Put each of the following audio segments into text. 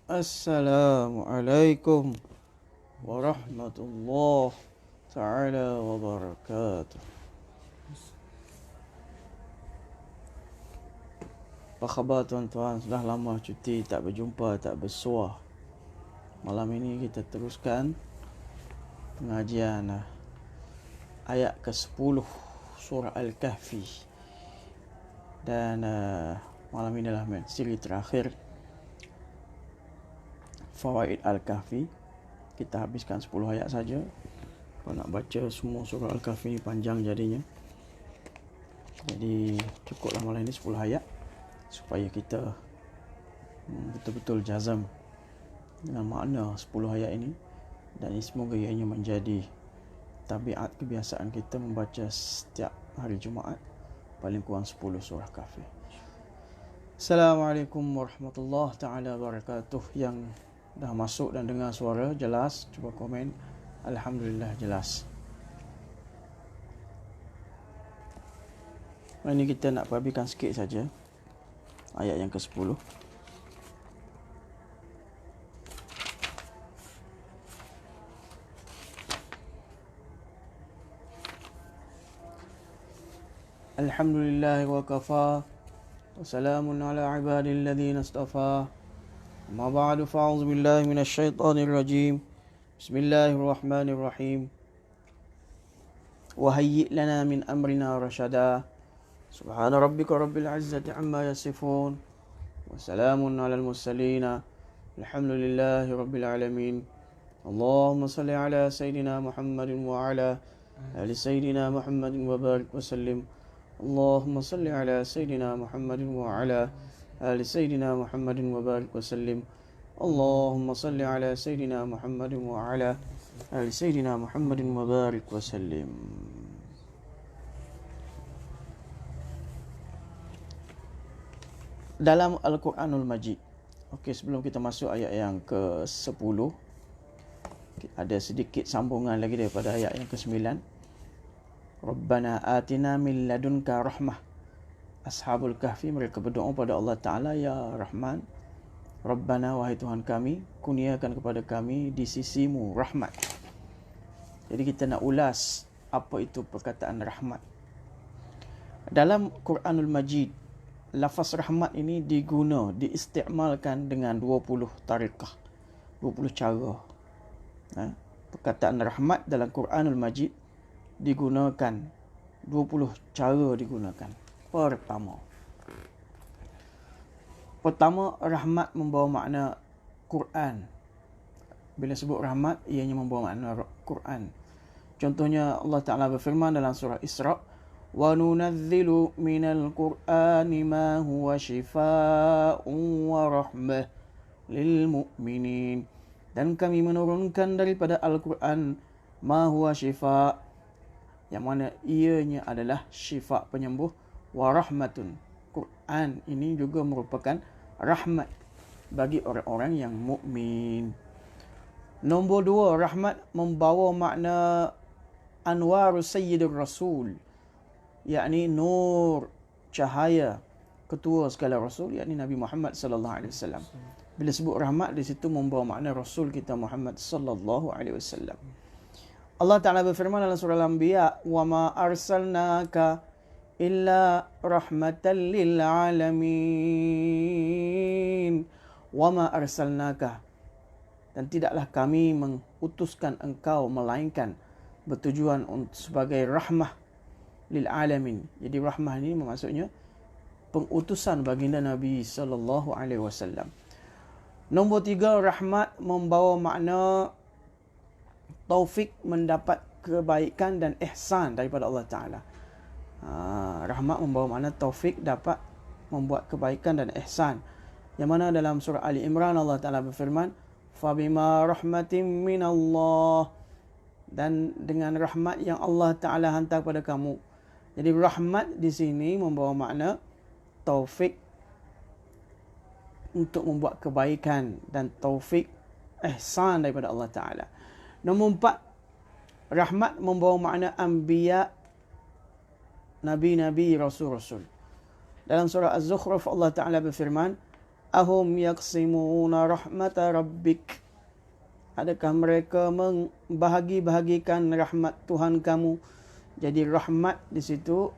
Assalamualaikum warahmatullahi ta'ala wabarakatuh. Apa khabar tuan-tuan? Sudah lama cuti, tak berjumpa, tak bersua. Malam ini kita teruskan pengajian ayat ke-10 surah Al-Kahfi. Dan malam ini adalah siri terakhir Fawaid Al-Kahfi. Kita habiskan 10 ayat saja. Kalau nak baca semua surah Al-Kahfi ni panjang jadinya. Jadi cukuplah malam ini 10 ayat supaya kita betul-betul jazam dengan makna 10 ayat ini. Dan semoga ianya menjadi tabiat kebiasaan kita membaca setiap hari Jumaat paling kurang 10 surah Kahfi. Assalamualaikum warahmatullahi ta'ala wabarakatuh. Yang dah masuk dan dengar suara jelas, cuba komen. Alhamdulillah jelas. Ini kita nak perhatikan sikit saja ayat yang ke-10. Alhamdulillah wa kafa wa salamun ala ibadil ladzina istafa. Amma ba'du, fa'udzu billahi minasy syaithanir rajim. Bismillahirrahmanirrahim. Wa hayyi' lana min amrina rashada. Subhana rabbika rabbil izzati amma yasifun. Wa salamun alal mursalin. Alhamdulillahi rabbil alamin. Allahumma salli ala sayyidina Muhammadin wa ala ali sayyidina Muhammadin wa barik wa sallim. Allahumma salli ala sayyidina Muhammadin wa ala ali sayyidina Muhammadin wa barik wa sallim. Allahumma salli ala sayyidina Muhammadin wa ala ali sayyidina Muhammadin wa barik wa sallim. Dalam Al-Quranul Majid. Okey, sebelum kita masuk ayat yang ke-10, ada sedikit sambungan lagi daripada ayat yang ke-9. Rabbana atina min ladunka rahmah. Ashabul Kahfi mereka berdoa pada Allah Ta'ala, Ya Rahman, Rabbana, wahai Tuhan kami, kurniakan kepada kami di sisimu rahmat. Jadi kita nak ulas apa itu perkataan rahmat. Dalam Quranul Majid, lafaz rahmat ini diistikmalkan dengan 20 tarikah, 20 cara. Perkataan rahmat dalam Quranul Majid digunakan 20 cara digunakan. Pertama, rahmat membawa makna Quran. Bila sebut rahmat, ianya membawa makna Quran. Contohnya Allah Ta'ala berfirman dalam surah Isra, wa nunazzilu minal Qur'ani ma huwa shifaa'un wa rahmah lil mu'minin. Dan kami menurunkan daripada Al-Quran ma huwa shifa', yang mana ianya adalah syifa, penyembuh, wa rahmatun. Quran ini juga merupakan rahmat bagi orang-orang yang mukmin. Nombor 2, rahmat membawa makna anwaru sayyidur rasul, yakni nur, cahaya ketua segala rasul, yakni Nabi Muhammad sallallahu alaihi wasallam. Bila sebut rahmat di situ membawa makna rasul kita Muhammad sallallahu alaihi wasallam. Allah Ta'ala berfirman dalam surah Al-Anbiya, wa ma arsalnaka illa rahmatan lil alamin. Wa ma arsalnaka, dan tidaklah kami mengutuskan engkau melainkan bertujuan sebagai rahmah lil alamin. Jadi rahmah ini maksudnya pengutusan baginda Nabi sallallahu alaihi wasallam. Nombor 3, rahmat membawa makna taufik, mendapat kebaikan dan ihsan daripada Allah Ta'ala. Rahmat membawa makna taufik, dapat membuat kebaikan dan ihsan. Yang mana dalam surah Ali Imran Allah Ta'ala berfirman, fabima rahmatin minallah, dan dengan rahmat yang Allah Ta'ala hantar kepada kamu. Jadi rahmat di sini membawa makna taufik untuk membuat kebaikan dan taufik ihsan daripada Allah Ta'ala. Nombor 4, rahmat membawa makna anbiya, nabi-nabi, rasul-rasul. Dalam surah Az-Zukhruf Allah Ta'ala berfirman, Ahum yaqsimuna rahmata rabbik. Adakah mereka membahagi-bahagikan rahmat Tuhan kamu? Jadi rahmat di situ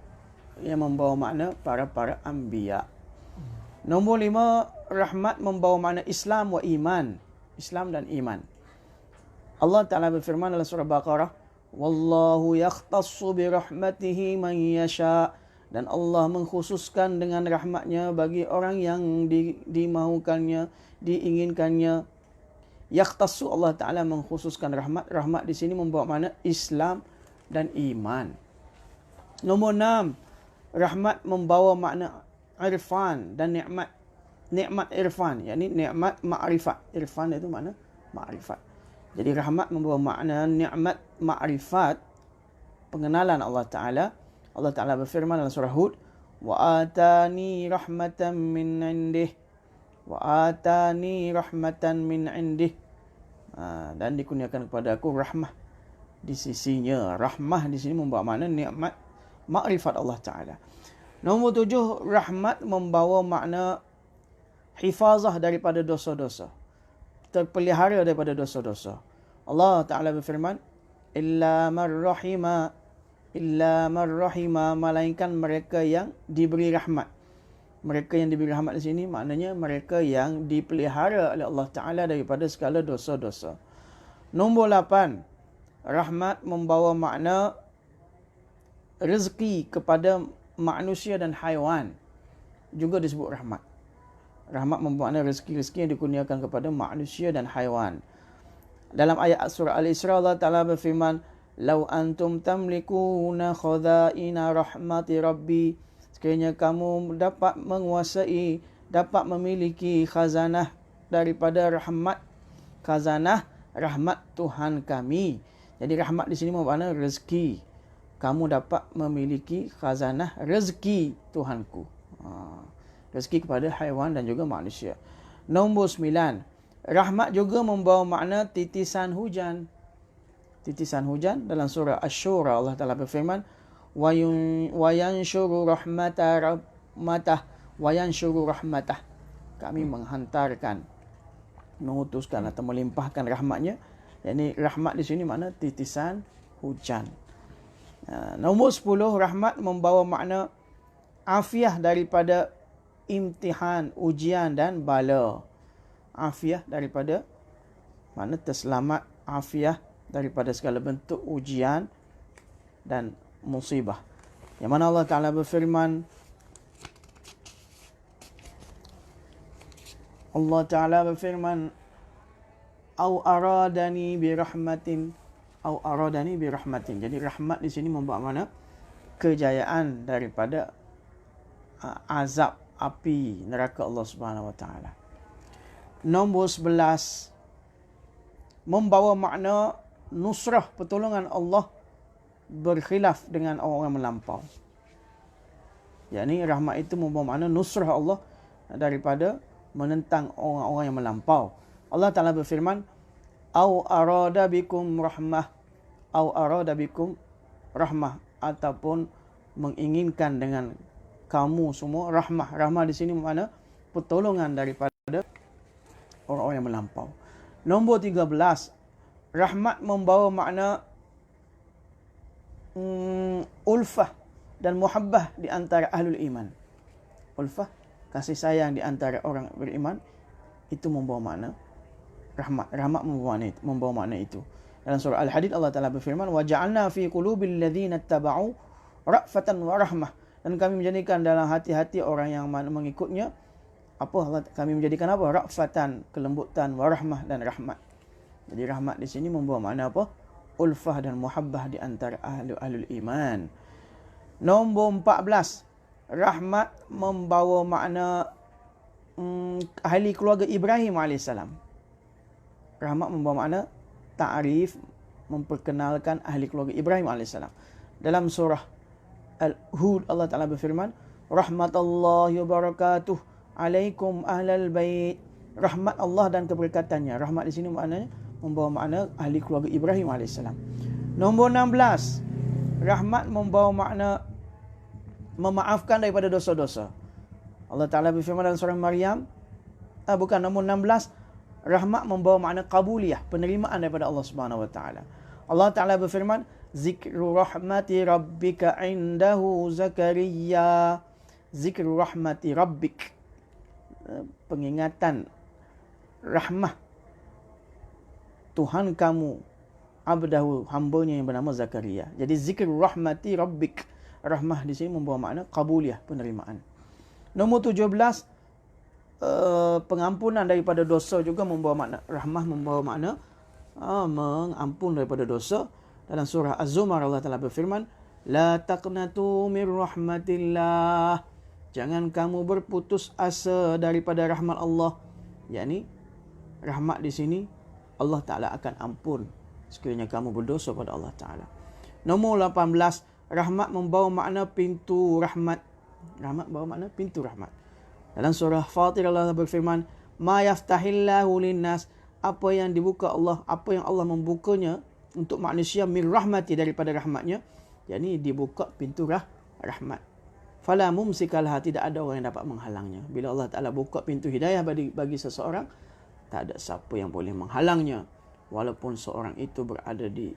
yang membawa makna para anbiya. Nombor 5, rahmat membawa makna Islam wa iman. Islam dan iman. Allah Ta'ala berfirman dalam surah Baqarah, Wallahu yakhtassu bi rahmatihi man yasha. Dan Allah mengkhususkan dengan rahmatnya bagi orang yang dimaukannya, diinginkannya. Yakhtassu, Allah Ta'ala mengkhususkan rahmat. Rahmat di sini membawa makna Islam dan iman. Nombor 6, rahmat membawa makna irfan dan nikmat. Nikmat irfan, yakni nikmat ma'rifat. Irfan itu makna ma'rifat. Jadi rahmat membawa makna nikmat ma'rifat, pengenalan Allah Ta'ala. Allah Ta'ala berfirman dalam surah Hud, Wa atani rahmatan min indih. Wa atani rahmatan min indih. Dan dikurniakan kepada aku rahmah di sisinya. Rahmah di sini membawa makna nikmat ma'rifat Allah Ta'ala. Nombor 7, rahmat membawa makna hifazah daripada dosa-dosa. Terpelihara daripada dosa-dosa. Allah Ta'ala berfirman, Illa marrahima, melainkan mereka yang diberi rahmat. Mereka yang diberi rahmat di sini maknanya mereka yang dipelihara oleh Allah Ta'ala daripada segala dosa-dosa. Nombor 8, rahmat membawa makna rezeki kepada manusia dan haiwan. Juga disebut rahmat. Rahmat membawa makna rezeki-rezeki yang dikurniakan kepada manusia dan haiwan. Dalam ayat surah Al-Isra, Allah Ta'ala berfirman, Lau antum tamlikuna khazaina rahmati rabbi. Sekiranya kamu dapat menguasai, dapat memiliki khazanah daripada rahmat. Khazanah rahmat Tuhan kami. Jadi rahmat di sini bermakna rezeki. Kamu dapat memiliki khazanah rezeki Tuhanku. Rezeki kepada haiwan dan juga manusia. Nombor 9, rahmat juga membawa makna titisan hujan. Titisan hujan dalam surah Asy-Syura Allah Ta'ala berfirman, wa yanshuru rahmatah wa yanshuru rahmatah. Kami menghantarkan, mengutuskan atau melimpahkan rahmatnya. Yani rahmat di sini makna titisan hujan. Nombor 10, rahmat membawa makna afiah daripada imtihan, ujian dan bala. Afiah daripada makna terselamat, afiah daripada segala bentuk ujian dan musibah. Yang mana Allah Ta'ala berfirman, Au aradani birahmatin. Jadi rahmat di sini membawa makna kejayaan daripada azab api neraka Allah Subhanahu Wa Ta'ala. Nombor 11, membawa makna nusrah, pertolongan Allah berkhilaf dengan orang-orang melampau. Yakni rahmat itu membawa makna nusrah Allah daripada menentang orang-orang yang melampau. Allah Ta'ala berfirman, Au arada bikum rahmah, ataupun menginginkan dengan kamu semua rahmah. Rahmah di sini makna pertolongan daripada orang-orang yang melampau. Nombor 13, rahmat membawa makna ulfah dan muhabbah di antara ahlul iman. Ulfah, kasih sayang di antara orang beriman, itu membawa makna rahmat. Rahmat membawa makna itu. Dalam surah Al-Hadid Allah Ta'ala berfirman, Wa ja'alna fi qulubil ladzina ittaba'u ra'fatan wa rahmah. Dan kami menjadikan dalam hati-hati orang yang mengikutnya kami menjadikan apa? Ra'fatan, kelembutan, warahmah dan rahmat. Jadi rahmat di sini membawa makna apa? Ulfah dan muhabbah di antara ahlul iman. Nombor 14, rahmat membawa makna ahli keluarga Ibrahim AS. Rahmat membawa makna ta'rif, memperkenalkan ahli keluarga Ibrahim AS. Dalam surah Al-Hud Allah Ta'ala berfirman, Rahmatullahi wa barakatuh alaikum ahlal bait. Rahmat Allah dan keberkatannya. Rahmat di sini maknanya membawa makna ahli keluarga Ibrahim AS. Nombor 16, rahmat membawa makna memaafkan daripada dosa-dosa. Allah Ta'ala berfirman dalam surah Maryam, nombor 16, rahmat membawa makna qabuliyah, penerimaan daripada Allah Subhanahu Wa Ta'ala. Allah Ta'ala berfirman, zikru rahmati rabbika indahu Zakaria. Zikru rahmati rabbik, pengingatan rahmah Tuhan kamu, abdahu, hambanya yang bernama Zakaria. Jadi zikru rahmati rabbik, rahmah di sini membawa makna qabuliyah, penerimaan. Nombor 17, pengampunan daripada dosa juga membawa makna, rahmah membawa makna mengampun daripada dosa. Dalam surah Az-Zumar Allah Ta'ala berfirman, la taqnatu min rahmatillah, jangan kamu berputus asa daripada rahmat Allah. Yakni rahmat di sini Allah Ta'ala akan ampun sekiranya kamu berdosa pada Allah Ta'ala. Nombor 18, rahmat membawa makna pintu rahmat. Rahmat bawa makna pintu rahmat. Dalam surah Fatir Allah berfirman, ma yaftahillahu linnas, apa yang dibuka Allah, apa yang Allah membukanya untuk manusia, min rahmati, daripada rahmatnya, yakni dibuka pintu rahmat. Fala mumsikalah, tidak ada orang yang dapat menghalangnya. Bila Allah Ta'ala buka pintu hidayah bagi seseorang, tak ada siapa yang boleh menghalangnya. Walaupun seorang itu berada di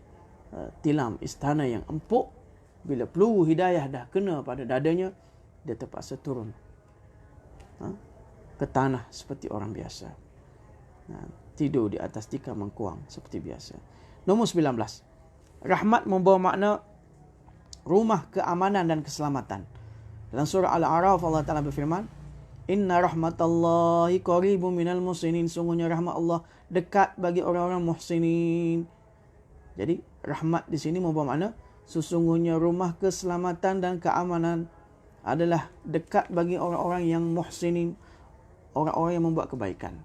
tilam istana yang empuk, bila peluru hidayah dah kena pada dadanya, dia terpaksa turun ke tanah seperti orang biasa. Tidur di atas tikar mengkuang seperti biasa. Nombor 19, rahmat membawa makna rumah keamanan dan keselamatan. Dalam surah Al-A'raf Allah Ta'ala berfirman, inna rahmatallahi qaribun minal muhsinin, sungguhnya rahmat Allah dekat bagi orang-orang muhsinin. Jadi rahmat di sini membawa makna sesungguhnya rumah keselamatan dan keamanan adalah dekat bagi orang-orang yang muhsinin, orang-orang yang membuat kebaikan.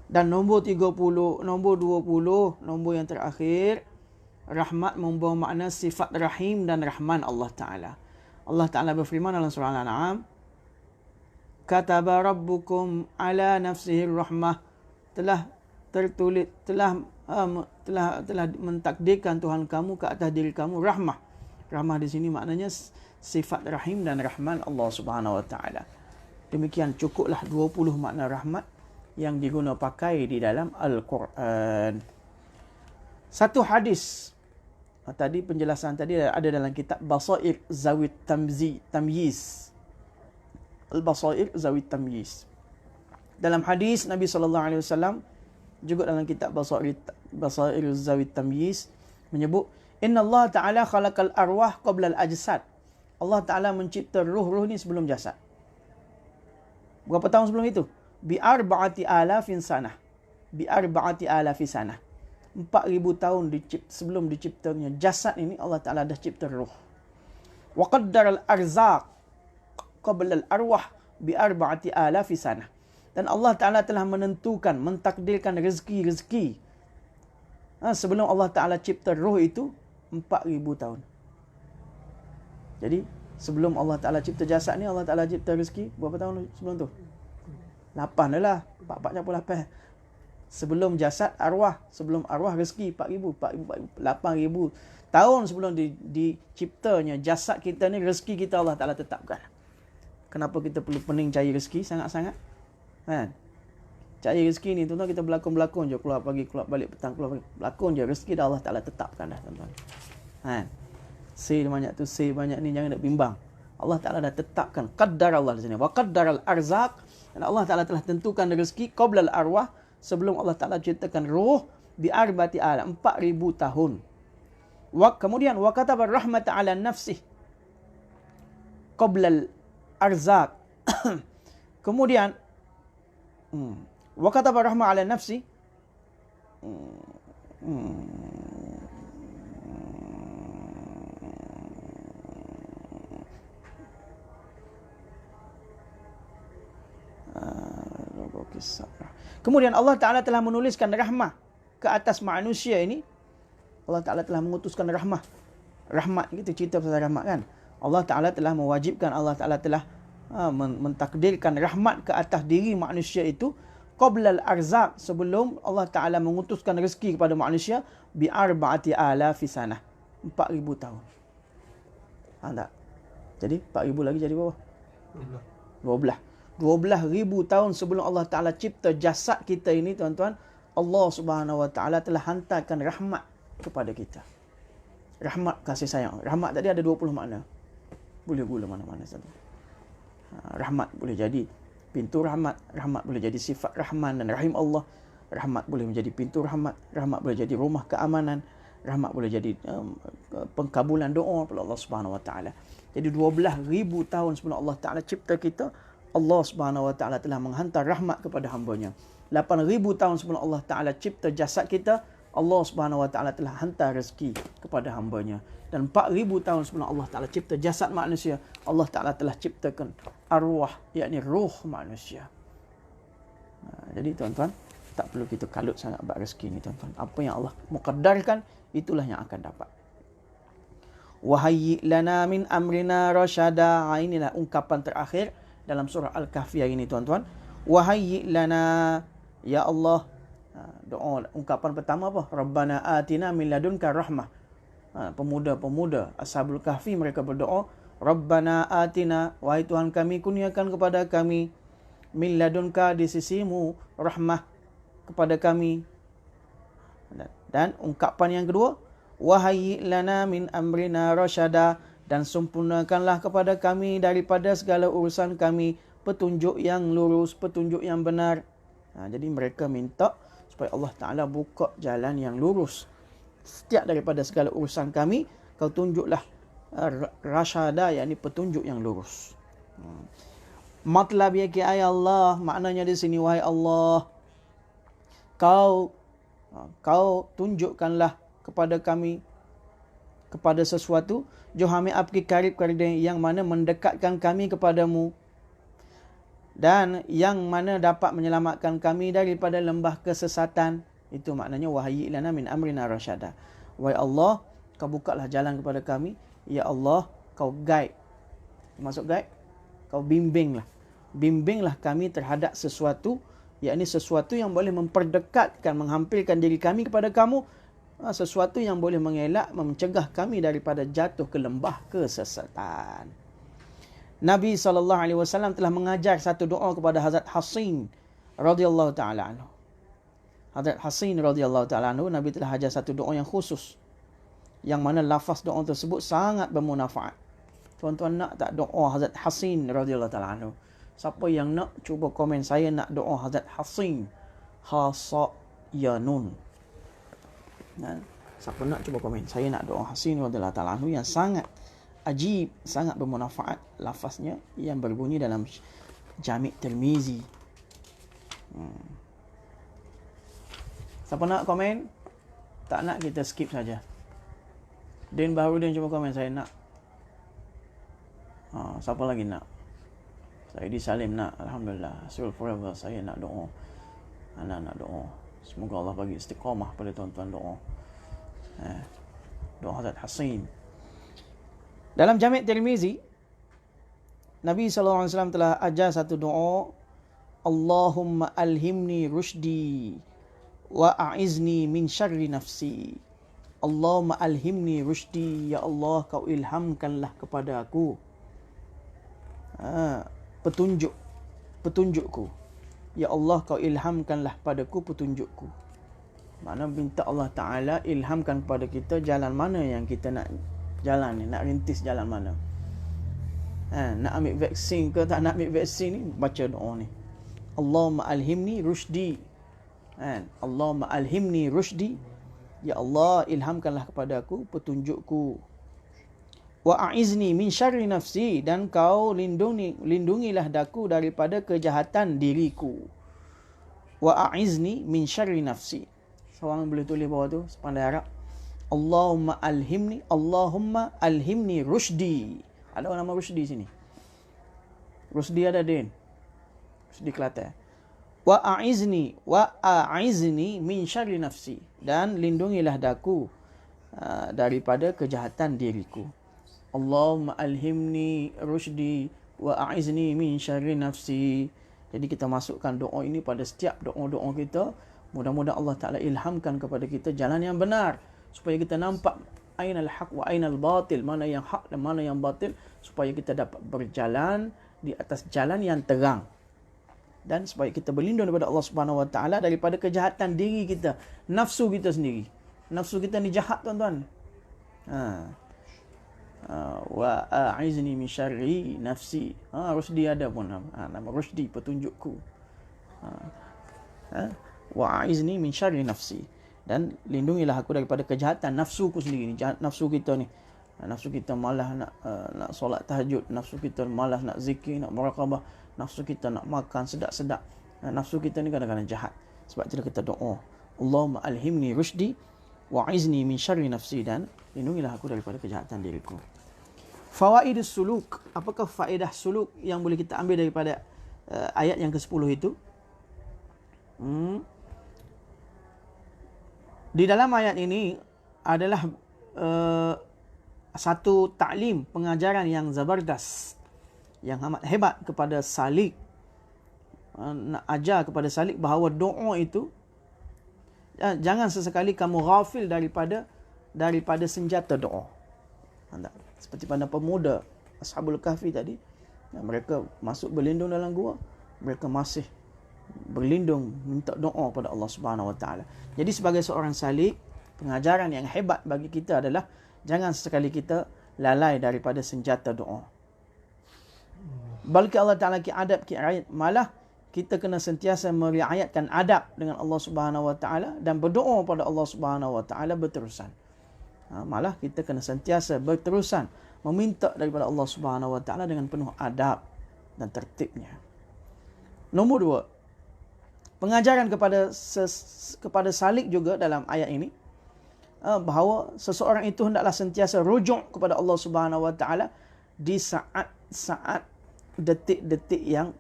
Dan nombor 30, nombor 20, nombor yang terakhir, rahmat membawa makna sifat rahim dan rahman Allah Ta'ala. Allah Ta'ala berfirman dalam surah Al-An'am, kataba rabbukum ala nafsihi rahmah, telah tertulis, telah mentakdirkan Tuhan kamu ke atas diri kamu rahmah. Rahmah di sini maknanya sifat rahim dan rahman Allah Subhanahu Wa Ta'ala. Demikian cukuplah 20 makna rahmat yang diguna pakai di dalam Al-Quran. Satu hadis, tadi penjelasan tadi ada dalam kitab Basair Zawit Tamyiz. Al-Basair Zawit Tamyiz. Dalam hadis Nabi SAW, juga dalam kitab Basair Zawit Tamyiz, menyebut, Inna Allah Ta'ala khalaqal arwah qabla al-ajsad. Allah Ta'ala mencipta ruh-ruh ni sebelum jasad. Berapa tahun sebelum itu? Bi'arba'ati alafin sanah. Bi'arba'ati alafi sanah. 4,000 tahun sebelum diciptanya jasad ini, Allah Ta'ala dah cipta ruh. Wa qaddara al-arzaq qabla al-arwah bi'arba'ati alafi sanah. Dan Allah Ta'ala telah menentukan, mentakdirkan rezeki-rezeki sebelum Allah Ta'ala cipta ruh itu 4,000 tahun. Jadi sebelum Allah Ta'ala cipta jasad ni, Allah Ta'ala cipta rezeki berapa tahun sebelum tu? 8 dah lah. 4 campur 8. Sebelum jasad arwah, sebelum arwah rezeki 4,000, 8,000 tahun sebelum diciptanya jasad kita ni, rezeki kita Allah Ta'ala tetapkan. Kenapa kita perlu pening cari rezeki sangat-sangat? Kan? Cari rezeki ni tuan-tuan, kita berlakon-berlakon je, keluar pagi, keluar balik petang, keluar pagi, berlakon je. Rezeki dah Allah Ta'ala tetapkan dah tuan-tuan. Kan? Say banyak tu, say banyak ni, jangan nak bimbang. Allah Ta'ala dah tetapkan. Qaddar Allah di sini. Wa qaddaral arzaq. Dan Allah Ta'ala telah tentukan rezeki qablal arwah, sebelum Allah Ta'ala ciptakan ruh, bi'arbati ala, 4,000 tahun. Kemudian wa kataba rahmata ala nafsih qablal arzaq. Kemudian wa kataba rahmah ala nafsi Kemudian Allah Ta'ala telah menuliskan rahmah ke atas manusia ini. Allah Ta'ala telah mengutuskan rahmah. Rahmat, kita cerita pasal rahmat kan. Allah Ta'ala telah mewajibkan, Allah Ta'ala telah mentakdirkan rahmat ke atas diri manusia itu qablal arzaq, sebelum Allah Ta'ala mengutuskan rezeki kepada manusia bi'arba'ati alafi sanah, 4,000 tahun. Faham tak? Jadi 4,000 lagi jadi berapa? 12. 12,000 tahun sebelum Allah Ta'ala cipta jasad kita ini, tuan-tuan, Allah Subhanahu Wa Ta'ala telah hantarkan rahmat kepada kita. Rahmat, kasih sayang. Rahmat tadi ada 20 makna. Boleh gula mana-mana satu. Rahmat boleh jadi pintu rahmat. Rahmat boleh jadi sifat Rahman dan Rahim Allah. Rahmat boleh menjadi pintu rahmat. Rahmat boleh jadi rumah keamanan. Rahmat boleh jadi pengkabulan doa kepada Allah Subhanahu Wa Ta'ala. Jadi 12,000 tahun sebelum Allah Ta'ala cipta kita, Allah Subhanahu Wa Ta'ala telah menghantar rahmat kepada hamba-Nya. 8,000 tahun sebelum Allah Ta'ala cipta jasad kita, Allah Subhanahu Wa Ta'ala telah hantar rezeki kepada hamba-Nya. Dan 4,000 tahun sebelum Allah Ta'ala cipta jasad manusia, Allah Ta'ala telah ciptakan arwah, yakni ruh manusia. Jadi tuan-tuan, tak perlu kita kalut sangat bab rezeki ni, tuan-tuan. Apa yang Allah muqaddarkan, itulah yang akan dapat. Wahayyi lana min amrina rasyada. Inilah ungkapan terakhir dalam surah Al-Kahfi hari ini, tuan-tuan. Wahayyi lana, ya Allah. Doa ungkapan pertama apa? Rabbana atina min ladunka rahmah. Pemuda-pemuda Ashabul Kahfi mereka berdoa, Rabbana atina, wahai Tuhan kami, kurniakan kepada kami, min ladunka, di sisimu, rahmah kepada kami. Dan ungkapan yang kedua, wahayyi lana min amrina rasyada, dan sempurnakanlah kepada kami daripada segala urusan kami petunjuk yang lurus, petunjuk yang benar. Jadi mereka minta supaya Allah Ta'ala buka jalan yang lurus setiap daripada segala urusan kami. Kau tunjuklah rasyada, yakni petunjuk yang lurus. Matlab ya Allah, maknanya di sini, wahai Allah, kau tunjukkanlah kepada kami, kepada sesuatu, johami apki karib karib, yang mana mendekatkan kami kepadamu, dan yang mana dapat menyelamatkan kami daripada lembah kesesatan. Itu maknanya wahayyi lana min amrina rasyada. Wahai Allah, kau bukalah jalan kepada kami. Ya Allah, kau guide. Masuk guide, kau bimbinglah. Bimbinglah kami terhadap sesuatu, yakni sesuatu yang boleh memperdekatkan, menghampirkan diri kami kepada kamu. Sesuatu yang boleh mengelak, mencegah kami daripada jatuh ke lembah kesesatan. Nabi SAW telah mengajar satu doa kepada Hazrat Hasin radhiyallahu ta'ala anhu. Hazrat Hasin radhiyallahu ta'ala anhu, Nabi telah ajar satu doa yang khusus, yang mana lafaz doa tersebut sangat bermanfaat. Tuan-tuan nak tak doa Hazrat Hasin radhiyallahu ta'ala anhu? Siapa yang nak, cuba komen, saya nak doa Hazrat Hasin. Hasa ya nun. Siapa nak, cuba komen, saya nak doa Hasin radhiyallahu ta'ala anhu, yang sangat ajib, sangat bermanfaat. Lafaznya yang berbunyi dalam Jami' Tirmizi. Siapa nak komen? Tak nak, kita skip saja. Din Baharudin cuba komen, saya nak. Siapa lagi nak? Saidi Salim nak. Alhamdulillah. Surul Forever, saya nak doa. Anak nak doa. Semoga Allah bagi istiqamah pada tuan-tuan doa. Doa Hazrat Hasin. Dalam Jami' Tirmizi, Nabi SAW telah ajar satu doa, Allahumma alhimni rushdi wa a'izni min syarri nafsi. Allahumma alhimni rushdi, ya Allah, kau ilhamkanlah kepada aku petunjukku. Ya Allah, kau ilhamkanlah padaku petunjukku. Makna minta Allah Ta'ala ilhamkan kepada kita jalan mana yang kita nak jalan ni, nak rintis jalan mana. Nak ambil vaksin ke tak nak ambil vaksin ni, baca doa ni. Allahumma alhimni rushdi. Allahumma alhimni rushdi. Ya Allah, ilhamkanlah kepada aku petunjukku. Wa a'izni min syarri nafsi, dan kau lindungilah daku daripada kejahatan diriku. Wa a'izni min syarri nafsi. Seorang boleh tulis bawah tu sepandai Arab. Allahumma alhimni rushdi. Ada orang nama Rushdi sini? Rushdi ada, Din? Rushdi Kelantan. Wa a'izni min syarri nafsi, dan lindungilah daku daripada kejahatan diriku. Allahumma alhimni rushdi wa a'izni min syarri nafsi. Jadi kita masukkan doa ini pada setiap doa-doa kita. Mudah-mudahan Allah Ta'ala ilhamkan kepada kita jalan yang benar, supaya kita nampak ainal haq wa ainal batil, mana yang hak dan mana yang batil, supaya kita dapat berjalan di atas jalan yang terang. dan supaya kita berlindung daripada Allah Subhanahu Wa Taala daripada kejahatan diri kita, nafsu kita sendiri. Nafsu kita ni jahat, tuan-tuan. Wa a'izni min syarri nafsi. Rusdi ada pun nama Rusdi, petunjukku. Wa a'izni min syarri nafsi, dan lindungilah aku daripada kejahatan nafsuku sendiri ni. Jahat nafsu kita ni. Nafsu kita malas nak solat tahajud, nafsu kita malas nak zikir, nak muraqabah, nafsu kita nak makan sedap-sedap. Nafsu kita ni kadang-kadang jahat. Sebab itulah kita doa, Allahumma alhimni rusydi wa izni min syarri nafsi, dan lindungilah aku daripada kejahatan diriku. Fawaidus suluk. Apakah faedah suluk yang boleh kita ambil daripada ayat yang ke-10 itu? Di dalam ayat ini adalah satu taklim, pengajaran yang zabardas, yang amat hebat kepada salik. Nak ajar kepada salik bahawa doa itu, jangan sesekali kamu ghafil daripada senjata doa. Seperti pada pemuda Ashabul Kahfi tadi, mereka masuk berlindung dalam gua, mereka masih berlindung minta doa pada Allah Subhanahu Wa Taala. Jadi sebagai seorang salik, pengajaran yang hebat bagi kita adalah jangan sekali kita lalai daripada senjata doa. Balik Allah Ta'ala ki adab ki ayat, malah kita kena sentiasa meriayatkan adab dengan Allah Subhanahu Wa Taala dan berdoa pada Allah Subhanahu Wa Taala berterusan. Malah kita kena sentiasa berterusan meminta daripada Allah Subhanahu Wa Taala dengan penuh adab dan tertibnya. Nombor 2, pengajaran kepada salik juga dalam ayat ini, bahawa seseorang itu hendaklah sentiasa rujuk kepada Allah Subhanahu Wa Taala di saat-saat, detik-detik yang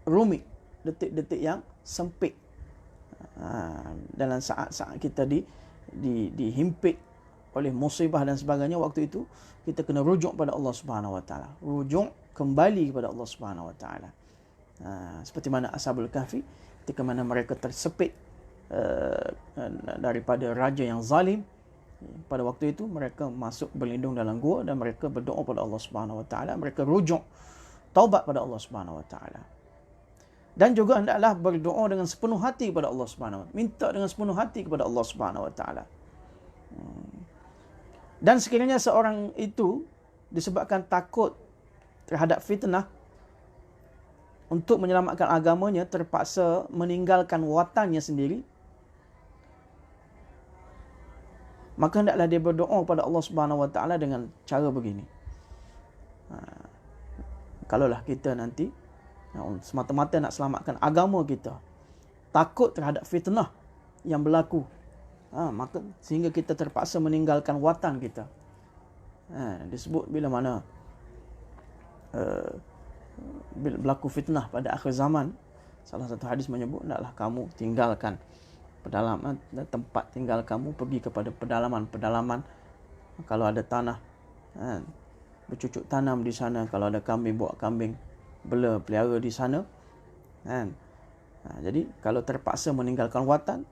rumit, detik-detik yang sempit. Dalam saat-saat kita dihimpit oleh musibah dan sebagainya, waktu itu kita kena rujuk pada Allah Subhanahu Wa Taala. Rujuk kembali kepada Allah Subhanahu Wa Taala. Seperti mana Ashabul Kahfi, ketika mana mereka tersepit daripada raja yang zalim, pada waktu itu mereka masuk berlindung dalam gua dan mereka berdoa pada Allah Subhanahu Wa Taala, mereka rujuk taubat pada Allah Subhanahu Wa Taala. Dan juga hendaklah berdoa dengan sepenuh hati kepada Allah Subhanahu Wa Taala, minta dengan sepenuh hati kepada Allah Subhanahu Wa Taala. Dan sekiranya seorang itu disebabkan takut terhadap fitnah, untuk menyelamatkan agamanya terpaksa meninggalkan watannya sendiri, maka hendaklah dia berdoa pada Allah Subhanahu Wa Taala dengan cara begini. Kalaulah kita nanti semata-mata nak selamatkan agama kita, takut terhadap fitnah yang berlaku, maka sehingga kita terpaksa meninggalkan watan kita. Disebut bila mana bila berlaku fitnah pada akhir zaman, salah satu hadis menyebut, hendaklah kamu tinggalkan pedalaman, tempat tinggal kamu, pergi kepada pedalaman-pedalaman. Kalau ada tanah, bercucuk tanam di sana. Kalau ada kambing, bawa kambing bela pelihara di sana. Jadi kalau terpaksa meninggalkan watan,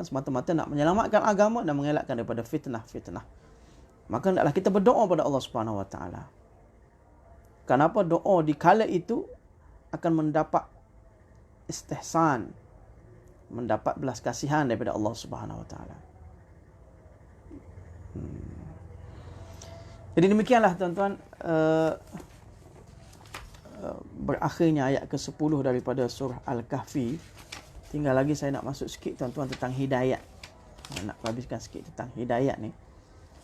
semata-mata nak menyelamatkan agama dan mengelakkan daripada fitnah-fitnah, maka hendaklah kita berdoa pada Allah Subhanahu Wa Taala. Kenapa doa di kala itu akan mendapat istihsan, mendapat belas kasihan daripada Allah Subhanahu Wa Taala. Jadi demikianlah tuan-tuan, berakhirnya ayat ke-10 daripada surah Al-Kahfi. Tinggal lagi saya nak masuk sikit tuan-tuan tentang hidayat. Nak habiskan sikit tentang hidayat ni.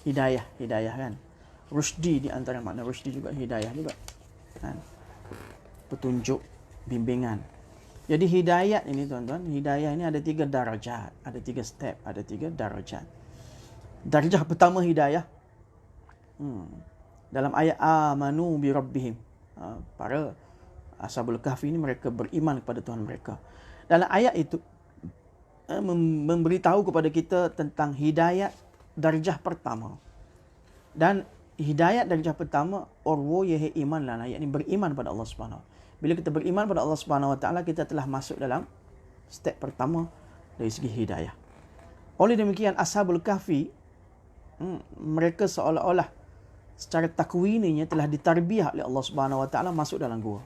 Hidayah kan. Rusydi, di antara makna rusydi juga hidayah juga. Petunjuk, bimbingan. Jadi hidayat ini tuan-tuan, hidayah ini ada 3 darajat, ada 3 step, ada 3 darajat. Darjah pertama hidayah. Dalam ayat amanu bi rabbihim, para Ashabul Kahfi ini mereka beriman kepada Tuhan mereka. Dalam ayat itu memberitahu kepada kita tentang hidayat darjah pertama. Dan hidayat darjah pertama, orwo yahe iman lana, yakni beriman pada Allah Subhanahu. Bila kita beriman pada Allah Subhanahu Wa Taala, kita telah masuk dalam step pertama dari segi hidayah. Oleh demikian Ashabul Kahfi, mereka seolah-olah secara takwininya telah ditarbiah oleh Allah Subhanahu Wa Taala masuk dalam gua.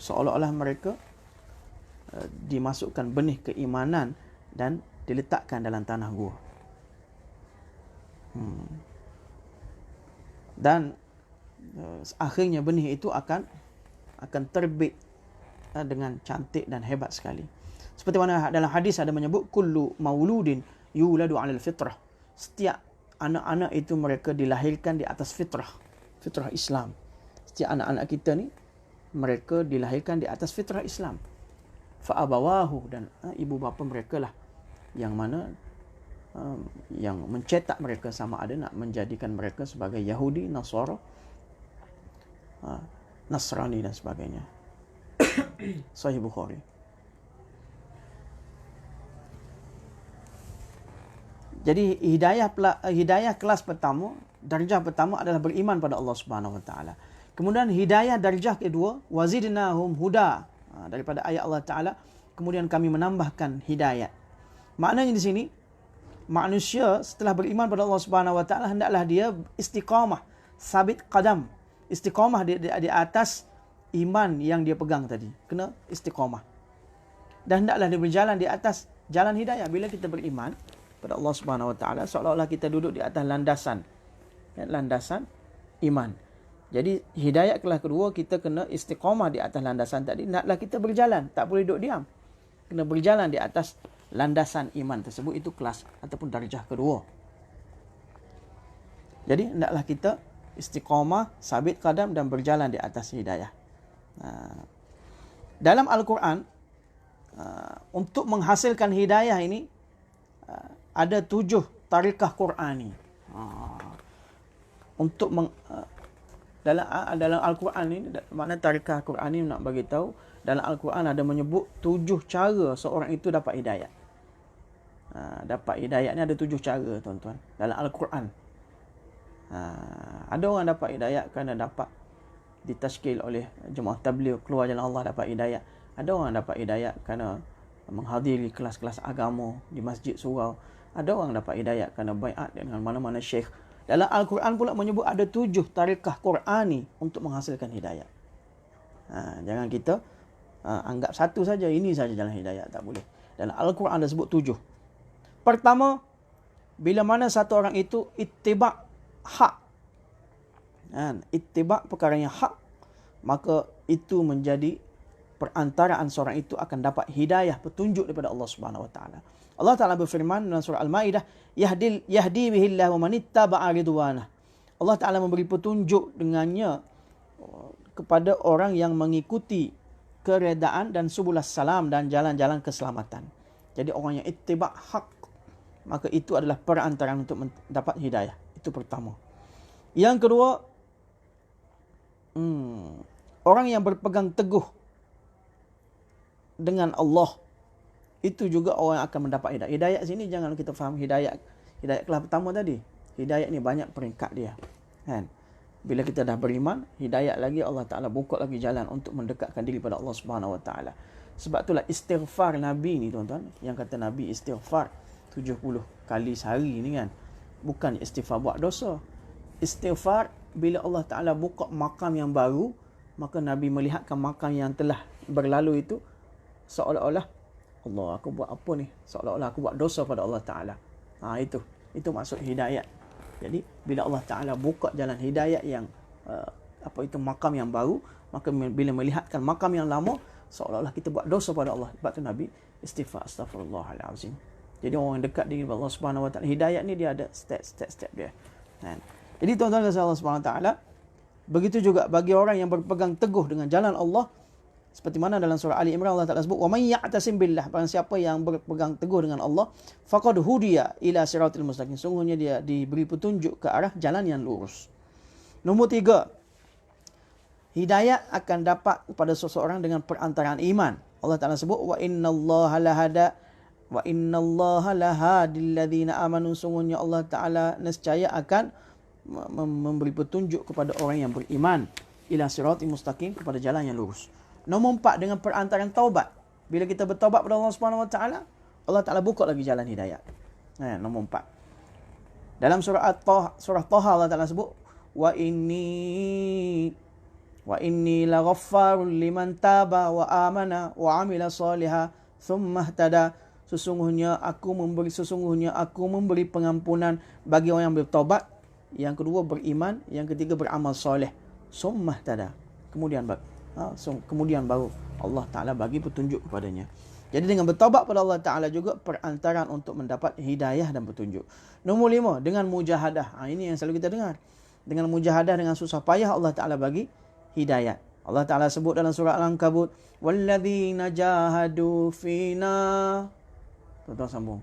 Seolah-olah mereka dimasukkan benih keimanan dan diletakkan dalam tanah gua. Dan akhirnya benih itu akan terbit dengan cantik dan hebat sekali. Seperti mana dalam hadis ada menyebut kullu mauludin yuladu 'alal fitrah. Setiap anak-anak itu mereka dilahirkan di atas fitrah Islam. Setiap anak-anak kita ni mereka dilahirkan di atas fitrah Islam. Fa abawahu, dan ibu bapa mereka lah yang mana yang mencetak mereka, sama ada nak menjadikan mereka sebagai Yahudi, Nasara, Nasrani dan sebagainya. Sahih Bukhari. Jadi hidayah kelas pertama, darjah pertama adalah beriman pada Allah Subhanahu Wa Taala. Kemudian hidayah darjah kedua, wazidnahum huda, daripada ayat Allah Taala, kemudian kami menambahkan hidayah. Maknanya di sini manusia setelah beriman pada Allah Subhanahu Wa Taala hendaklah dia istiqamah, sabit qadam, istiqamah di atas iman yang dia pegang tadi. Kena istiqamah. Dan hendaklah dia berjalan di atas jalan hidayah. Bila kita beriman pada Allah Subhanahu Wa Taala, seolah-olah kita duduk di atas landasan iman. Jadi hidayah kelas kedua, kita kena istiqamah di atas landasan tadi. Hendaklah kita berjalan, tak boleh duduk diam. Kena berjalan di atas landasan iman tersebut. Itu kelas ataupun darjah kedua. Jadi hendaklah kita istiqamah, sabit qadam dan berjalan di atas hidayah. Dalam Al-Quran, untuk menghasilkan hidayah ini ada 7 tarikah Qurani. Dalam Al-Quran ini, makna tarikah Quran ini nak bagi tahu, dalam Al-Quran ada menyebut 7 cara seorang itu dapat hidayah. Dapat hidayah ni ada 7 cara, tuan-tuan, dalam Al-Quran. Ada orang dapat hidayah kerana dapat ditashkil oleh jemaah tabligh, keluar jalan Allah, dapat hidayah. Ada orang dapat hidayah kerana menghadiri kelas-kelas agama di masjid surau. Ada orang dapat hidayah kerana baiat dengan mana-mana syekh. Dalam Al-Quran pula menyebut ada 7 tarikah Qurani untuk menghasilkan hidayah. Jangan kita anggap satu saja, ini saja jalan hidayah, tak boleh. Dalam Al-Quran ada sebut 7. Pertama, bila mana satu orang itu ittiba' hak, ittiba' perkara yang hak, maka itu menjadi perantaraan seorang itu akan dapat hidayah, petunjuk daripada Allah Subhanahu Wa Taala. Allah Taala berfirman dalam surah Al-Maidah, yahdi bihillahu man ittaba'a ridwanah. Allah Taala memberi petunjuk dengannya kepada orang yang mengikuti keredaan dan subulas salam dan jalan-jalan keselamatan. Jadi orang yang ittiba' hak, maka itu adalah perantaraan untuk mendapat hidayah. Itu pertama. Yang kedua, orang yang berpegang teguh dengan Allah, itu juga orang akan mendapat hidayah. Hidayah sini jangan kita faham hidayah kelas pertama tadi. Hidayah ni banyak peringkat dia. Kan? Bila kita dah beriman, hidayah lagi, Allah Ta'ala buka lagi jalan untuk mendekatkan diri pada Allah Subhanahu Wa Ta'ala. Sebab itulah istighfar Nabi ni, tuan-tuan, yang kata Nabi istighfar 70 kali sehari ni kan, bukan istighfar buat dosa. Istighfar bila Allah Ta'ala buka makam yang baru, maka Nabi melihatkan makam yang telah berlalu itu seolah-olah, Allah, aku buat apa ni? Seolah-olah aku buat dosa pada Allah Ta'ala. Itu maksud hidayah. Jadi bila Allah Ta'ala buka jalan hidayah yang makam yang baru, maka bila melihatkan makam yang lama, seolah-olah kita buat dosa pada Allah. Sebab tu Nabi istighfar, astaghfirullahalazim. Jadi orang yang dekat dengan Allah Subhanahu Wa Ta'ala, hidayah ni dia ada step dia. Jadi tuan-tuan dan Allah Subhanahu Wa Ta'ala, begitu juga bagi orang yang berpegang teguh dengan jalan Allah, seperti mana dalam surah Ali Imran Allah Ta'ala sebut, wa man ya'tasim billah, barang siapa yang berpegang teguh dengan Allah, faqad hudiya ila siratil mustaqim, sungguhnya dia diberi petunjuk ke arah jalan yang lurus. Nombor 3, hidayah akan dapat kepada seseorang dengan perantaraan iman. Allah Ta'ala sebut, wa innallaha lahadil ladzina amanu, sungguhnya Allah Ta'ala nescaya akan memberi petunjuk kepada orang yang beriman, ila siratil mustaqim, kepada jalan yang lurus. Nombor 4, dengan perantaraan taubat. Bila kita bertaubat kepada Allah Subhanahu Wa Ta'ala, Allah Ta'ala buka lagi jalan hidayah. Nombor 4. Dalam surah Taha Allah Ta'ala sebut, wa inni Wa inni laghaffarun liman taba wa amana wa amila salihah thumma ihtada. Sesungguhnya aku memberi pengampunan bagi orang yang bertaubat, yang kedua beriman, yang ketiga beramal soleh. Thumma ihtada. Kemudian baru Allah Ta'ala bagi petunjuk kepadanya. Jadi dengan bertaubat pada Allah Ta'ala juga perantaraan untuk mendapat hidayah dan petunjuk. Nombor 5, dengan mujahadah. Ini yang selalu kita dengar. Dengan mujahadah, dengan susah payah Allah Ta'ala bagi hidayah. Allah Ta'ala sebut dalam surah Al-Ankabut, وَالَّذِينَ جَاهَدُوا فِينَا. Tuan-tuan sambung.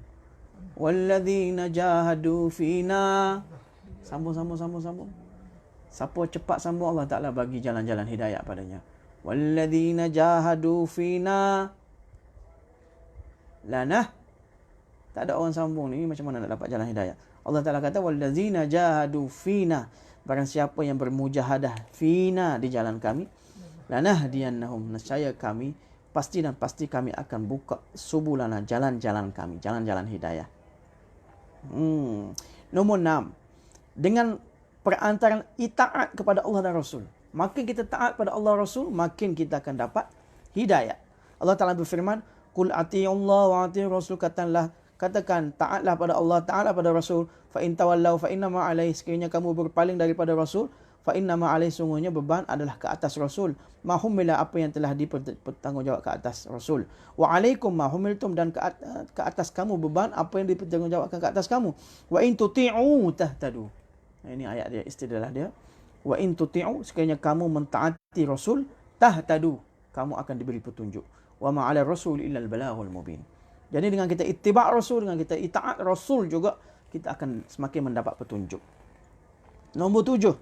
وَالَّذِينَ جَاهَدُوا فِينَا. Sambung. Siapa cepat sambung, Allah Ta'ala bagi jalan-jalan hidayah padanya. وَالَّذِينَ جَاهَدُوا فِينَا lanah. Tak ada orang sambung ni, macam mana nak dapat jalan hidayah? Allah Ta'ala kata, وَالَّذِينَ جَاهَدُوا فِينَا. Barang siapa yang bermujahadah fina di jalan kami, lanahdiyannahum, nescaya kami pasti kami akan buka subulana, jalan-jalan kami, jalan-jalan hidayah. Nombor 6, dengan perantaraan itaat kepada Allah dan Rasul. Makin kita taat pada Allah Rasul, makin kita akan dapat hidayah. Allah Ta'ala berfirman, Qul ati'ullah wa ati'ur Rasul, katakan taatlah pada Allah, taatlah pada Rasul. Fa in tawallau fa inna ma alaihi, sekiranya kamu berpaling daripada Rasul, fa inna ma alaihi, sungguhnya beban adalah ke atas Rasul. Ma humila, apa yang telah dipertanggungjawab ke atas Rasul. Wa alaikum ma humiltum, dan ke atas kamu beban apa yang dipertanggungjawabkan ke atas kamu. Wa in tuti'u tahtadu. Ini ayat dia, istilah dia. Wa in tuti'u, sekiranya kamu mentaati Rasul, tahtadu, kamu akan diberi petunjuk. Wa ma'ala rasul illa al-balaghul mubin. Jadi dengan kita ittiba' Rasul, dengan kita itaat Rasul juga, kita akan semakin mendapat petunjuk. Nombor 7,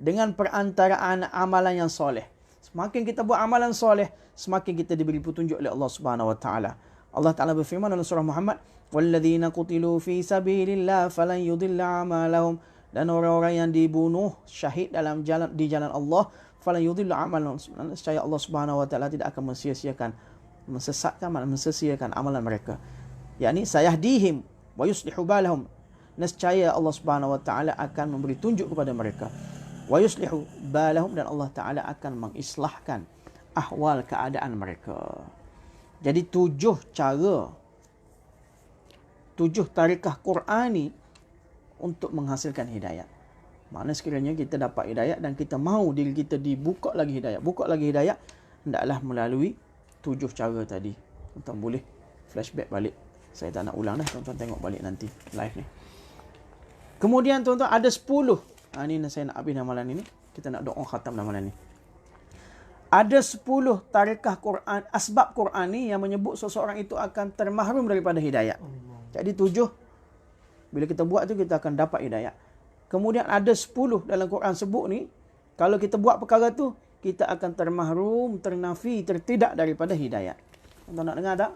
dengan perantaraan amalan yang soleh. Semakin kita buat amalan soleh, semakin kita diberi petunjuk oleh Allah Subhanahu wa taala. Allah Taala berfirman dalam surah Muhammad, "Walladzina qutilu fi sabilillah falan yudilla amalahum." Dan orang-orang yang dibunuh syahid di jalan Allah, falan yudilla amalahum. Nescaya Allah Subhanahu wa taala tidak akan mensesiakan amalan mereka. Yakni sayahdihim wa yuslihu balahum. Nescaya Allah Subhanahu wa taala akan memberi tunjuk kepada mereka. Wa yuslihu balahum, dan Allah Taala akan mengislahkan ahwal keadaan mereka. Jadi 7 tarikah Qur'ani untuk menghasilkan hidayah. Maknanya sekiranya kita dapat hidayah dan kita mahu diri kita dibuka lagi hidayah, hendaklah melalui 7 cara tadi. Tuan-tuan boleh flashback balik. Saya tak nak ulang dah, tuan-tuan tengok balik nanti live ni. Kemudian tuan-tuan ada 10. Ini saya nak habis malam ini. Kita nak doa khatam malam ni. Ada 10 tarikah Quran, asbab Quran ni yang menyebut seseorang itu akan termahrum daripada hidayah. Jadi 7, bila kita buat tu kita akan dapat hidayah. Kemudian ada 10 dalam Quran sebut ni, kalau kita buat perkara tu, kita akan termahrum, ternafi, tertidak daripada hidayah. Tuan-tuan nak dengar tak?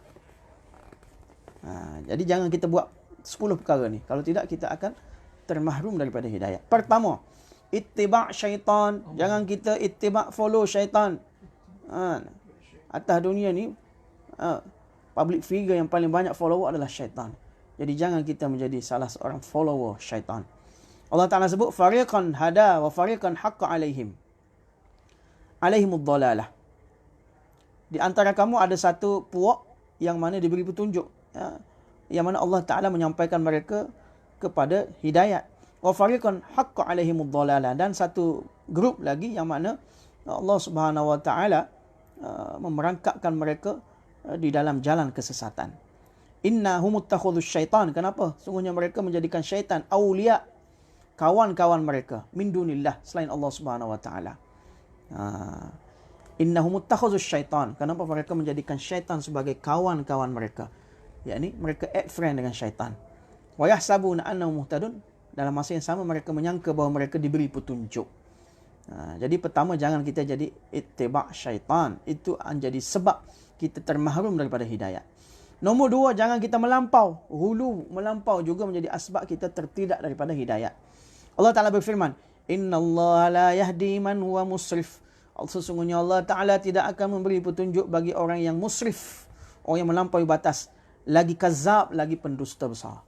Jadi jangan kita buat 10 perkara ni. Kalau tidak, kita akan termahrum daripada hidayah. Pertama, ittiba' syaitan. Jangan kita ittiba' follow syaitan. Atas dunia ni, public figure yang paling banyak follower adalah syaitan. Jadi jangan kita menjadi salah seorang follower syaitan. Allah Ta'ala sebut, fariqan hada wa fariqan haqqa alaihimud dhalalah. Di antara kamu ada satu puak yang mana diberi petunjuk, yang mana Allah Ta'ala menyampaikan mereka kepada hidayat. Wa fariqan haqqa alaihimud dhalalah, dan satu grup lagi yang mana Allah Subhanahu wa taala memerangkapkan mereka di dalam jalan kesesatan. Innahum ittakhadhus syaitan. Kenapa? Sungguhnya mereka menjadikan syaitan auliya, kawan-kawan mereka, min dunillah, selain Allah Subhanahu wa taala. Innahum ittakhadhus syaitan. Kenapa mereka menjadikan syaitan sebagai kawan-kawan mereka? Yakni mereka add friend dengan syaitan. Wa yahsabuna annahum muhtadun. Dalam masa yang sama mereka menyangka bahawa mereka diberi petunjuk. Jadi pertama, jangan kita jadi ittiba' syaitan. Itu menjadi sebab kita termahrum daripada hidayah. Nombor 2, jangan kita melampau. Hulu melampau juga menjadi asbab kita tertidak daripada hidayah. Allah Ta'ala berfirman, Innallaha la yahdi man huwa musrif. Sesungguhnya Allah Ta'ala tidak akan memberi petunjuk bagi orang yang musrif, orang yang melampaui batas, lagi kazab, lagi pendusta besar.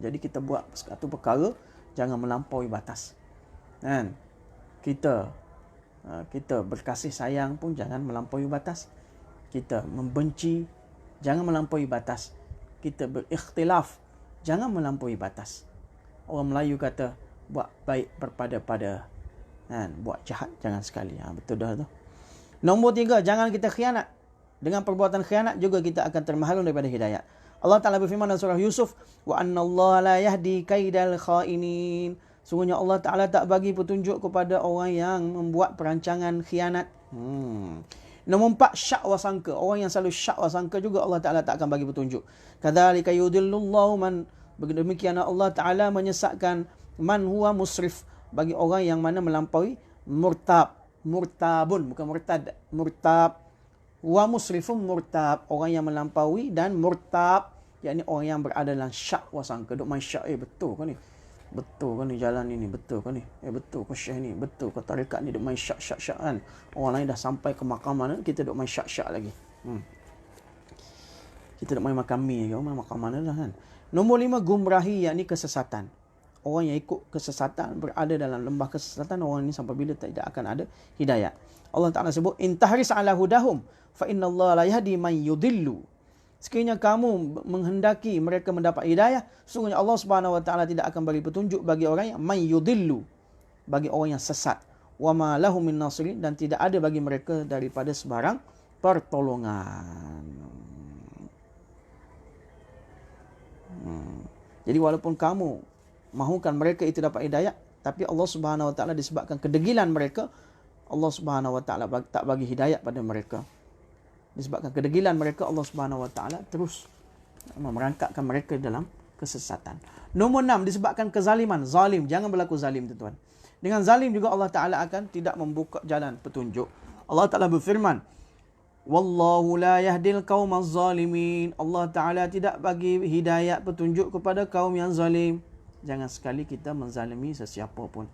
Jadi kita buat satu perkara, jangan melampaui batas. Kita Kita berkasih sayang pun jangan melampaui batas. Kita membenci, jangan melampaui batas. Kita berikhtilaf, jangan melampaui batas. Orang Melayu kata, buat baik berpada-pada, buat jahat jangan sekali. Betul dah tu. Nombor 3, jangan kita khianat. Dengan perbuatan khianat juga kita akan termahalun daripada hidayah. Allah Ta'ala berfirman dalam surah Yusuf, wa anna Allah la yahdi kaidal khainin. Sungguhnya Allah Ta'ala tak bagi petunjuk kepada orang yang membuat perancangan khianat. Nombor 4, syak wa sangka. Orang yang selalu syak wa sangka juga Allah Ta'ala tak akan bagi petunjuk. Kadzalika yudillullahu man. Demikian Allah Ta'ala menyesatkan man huwa musrif, bagi orang yang mana melampaui murtabun, bukan murtad, murtab. Wa musrifun murtab, orang yang melampaui, dan murtab, yakni orang yang berada dalam syak wa sangka. Duk main syak, betul ke ni? Betul ke ni jalan ini? Betul ke ni? Betul ke syekh ni? Betul ke tarekat ni? Duk main syak kan? Orang lain dah sampai ke makam mana, kita duk main syak lagi. Kita duk main makam mi lagi. Main makam mana dah kan? Nombor 5, gumrahi, yakni kesesatan. Orang yang ikut kesesatan, berada dalam lembah kesesatan, orang ini sampai bila tidak akan ada hidayah. Allah Ta'ala sebut, in tahris ala hudahum fa inna Allah la yahdi man yudillu. Sekiranya kamu menghendaki mereka mendapat hidayah, sungguhnya Allah Subhanahu wa Ta'ala tidak akan beri petunjuk bagi orang yang man yudillu, bagi orang yang sesat. Wa ma lahum min nasirin, dan tidak ada bagi mereka daripada sebarang pertolongan. Jadi walaupun kamu mahukan mereka itu dapat hidayah, tapi Allah Subhanahu wa Ta'ala disebabkan kedegilan mereka, Allah Subhanahu wa Ta'ala tak bagi hidayah pada mereka. Disebabkan kedegilan mereka, Allah Subhanahu wa Ta'ala terus merangkakkan mereka dalam kesesatan. Nombor 6, disebabkan kezaliman. Zalim, jangan berlaku zalim, tuan-tuan. Dengan zalim juga Allah Ta'ala akan tidak membuka jalan petunjuk. Allah Ta'ala berfirman, wallahu la yahdil qaumaz zalimin. Allah Ta'ala tidak bagi hidayah petunjuk kepada kaum yang zalim. Jangan sekali kita menzalimi sesiapa pun.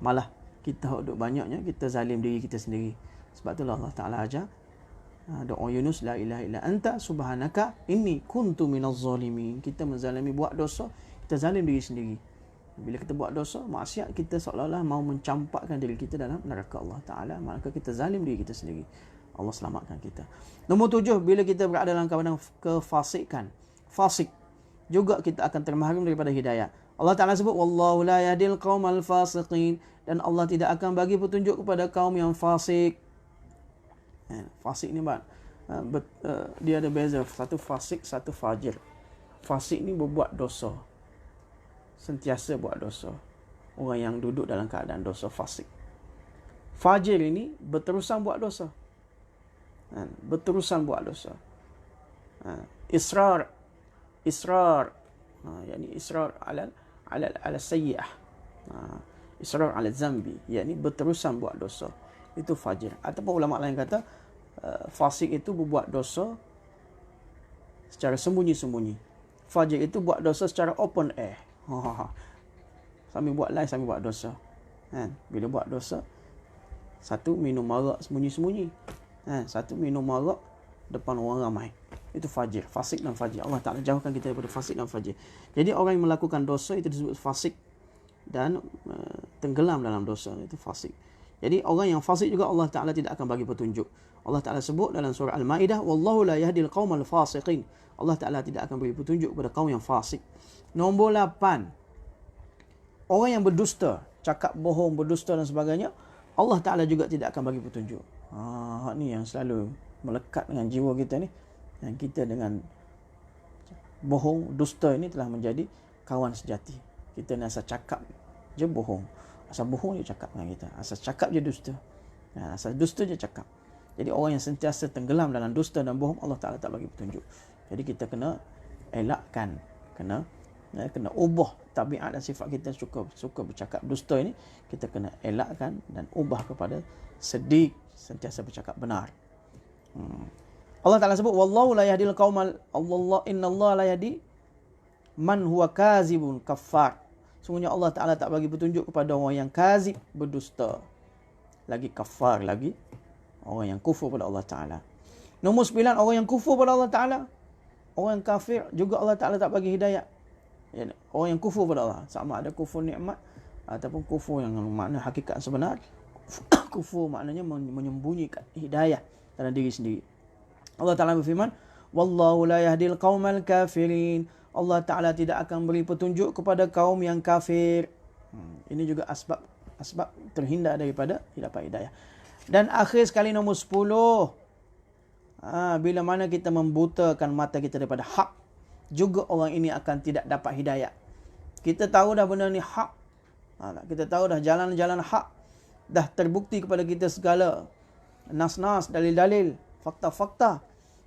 Malah kita duk banyaknya kita zalim diri kita sendiri. Sebab itulah Allah Ta'ala ajar doa Yunus, la ilaha illa anta subhanaka inni kuntu minaz zalimin. Kita menzalimi, buat dosa, kita zalim diri sendiri. Bila kita buat dosa, maksiat, kita seolah-olah mau mencampakkan diri kita dalam neraka Allah Ta'ala, maka kita zalim diri kita sendiri. Allah selamatkan kita. Nombor 7, bila kita berada dalam keadaan kefasikan, fasik, juga kita akan termahrum daripada hidayah. Allah Ta'ala sebut, wallahu la yahdil qaumal fasiqin, dan Allah tidak akan bagi petunjuk kepada kaum yang fasik. Fasik ni dia ada beza, satu fasik, satu fajir. Fasik ni berbuat dosa, sentiasa buat dosa. Orang yang duduk dalam keadaan dosa, fasik. Fajir ini berterusan buat dosa. Berterusan buat dosa. Israr, yakni israr ala sayyi'ah. Israr ala zambi, yakni berterusan buat dosa. Itu fajir. Ataupun ulama lain kata fasik itu berbuat dosa secara sembunyi-sembunyi. Fajir itu buat dosa secara open air. Sambil buat live, sambil buat dosa. Bila buat dosa, satu minum arak sembunyi-sembunyi, satu minum arak depan orang ramai. Itu fajir, fasik dan fajir. Allah Ta'ala jauhkan kita daripada fasik dan fajir. Jadi orang yang melakukan dosa itu disebut fasik dan tenggelam dalam dosa, itu fasik. Jadi orang yang fasik juga Allah Ta'ala tidak akan bagi petunjuk. Allah Ta'ala sebut dalam surah Al-Ma'idah, wallahu la yahdil qaumal fasiqin. Allah Ta'ala tidak akan bagi petunjuk kepada kaum yang fasik. Nombor 8, orang yang berdusta, cakap bohong, berdusta dan sebagainya, Allah Ta'ala juga tidak akan bagi petunjuk. Ni yang selalu melekat dengan jiwa kita ni. Dan kita dengan bohong, dusta ini telah menjadi kawan sejati. Kita ni asal cakap je bohong. Asal bohong je cakap dengan kita. Asal cakap je dusta. Asal dusta je cakap. Jadi orang yang sentiasa tenggelam dalam dusta dan bohong, Allah Ta'ala tak bagi petunjuk. Jadi kita kena elakkan, kena ubah tabiat dan sifat kita suka bercakap dusta ini. Kita kena elakkan dan ubah kepada sedik, sentiasa bercakap benar. Allah Ta'ala sebut, wallahu la yahdil qaumal, innallaha la yahdi man huwa kazibun kaffar. Sungguhnya Allah Ta'ala tak bagi petunjuk kepada orang yang kazib, berdusta, lagi kafar, lagi orang yang kufur pada Allah Ta'ala. Nombor 9, orang yang kufur pada Allah Ta'ala, orang yang kafir juga Allah Ta'ala tak bagi hidayah. Orang yang kufur pada Allah, sama ada kufur nikmat ataupun kufur yang makna hakikat sebenar, Kufur maknanya menyembunyikan hidayah dalam diri sendiri. Allah Ta'ala berfirman, Wallahu la yahdil qaumal kafirin. Allah Ta'ala tidak akan beri petunjuk kepada kaum yang kafir. Ini juga asbab terhindar daripada dapat hidayah. Dan akhir sekali nombor 10. Bila mana kita membutakan mata kita daripada hak, juga orang ini akan tidak dapat hidayah. Kita tahu dah benda ni hak. Kita tahu dah jalan-jalan hak. Dah terbukti kepada kita segala nas-nas, dalil-dalil, fakta-fakta.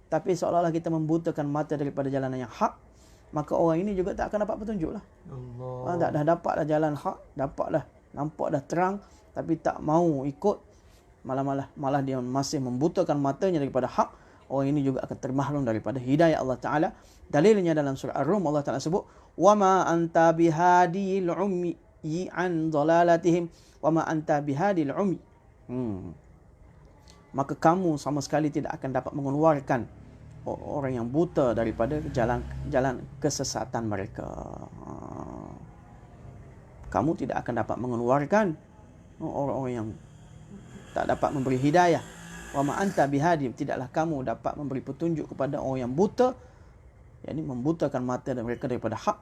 Tapi seolah-olah kita membutakan mata daripada jalan yang hak, maka orang ini juga tak akan dapat petunjuk lah. Allah. Dah dapat dah jalan hak, dapat dah, nampak dah terang, tapi tak mau ikut, malah dia masih membutakan matanya daripada hak. Orang ini juga akan termahrum daripada hidayah Allah Ta'ala. Dalilnya dalam surah Ar-Rum, Allah Ta'ala sebut, وَمَا أَنْتَ بِهَادِي الْعُمِّ عَنْ ضَلَالَتِهِمْ وَمَا أَنْتَ بِهَادِي الْعُمِّ. Maka kamu sama sekali tidak akan dapat mengeluarkan orang yang buta daripada jalan kesesatan mereka. Kamu tidak akan dapat mengeluarkan orang-orang yang tak dapat memberi hidayah. Wa ma anta bihadi, tidaklah kamu dapat memberi petunjuk kepada orang yang buta, yakni membutakan mata mereka daripada hak.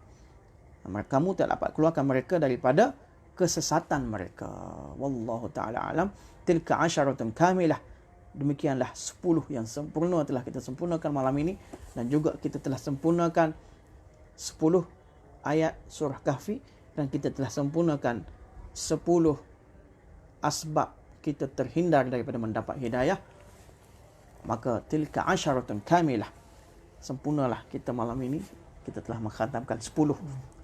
Kamu tak dapat keluarkan mereka daripada kesesatan mereka. Wallahu ta'ala alam. Tilka asyaratun kamilah. Demikianlah 10 yang sempurna telah kita sempurnakan malam ini, dan juga kita telah sempurnakan 10 ayat surah Kahfi, dan kita telah sempurnakan 10 asbab kita terhindar daripada mendapat hidayah. Maka tilka asyaratun kamilah, sempurnalah kita malam ini. Kita telah mengkhatamkan 10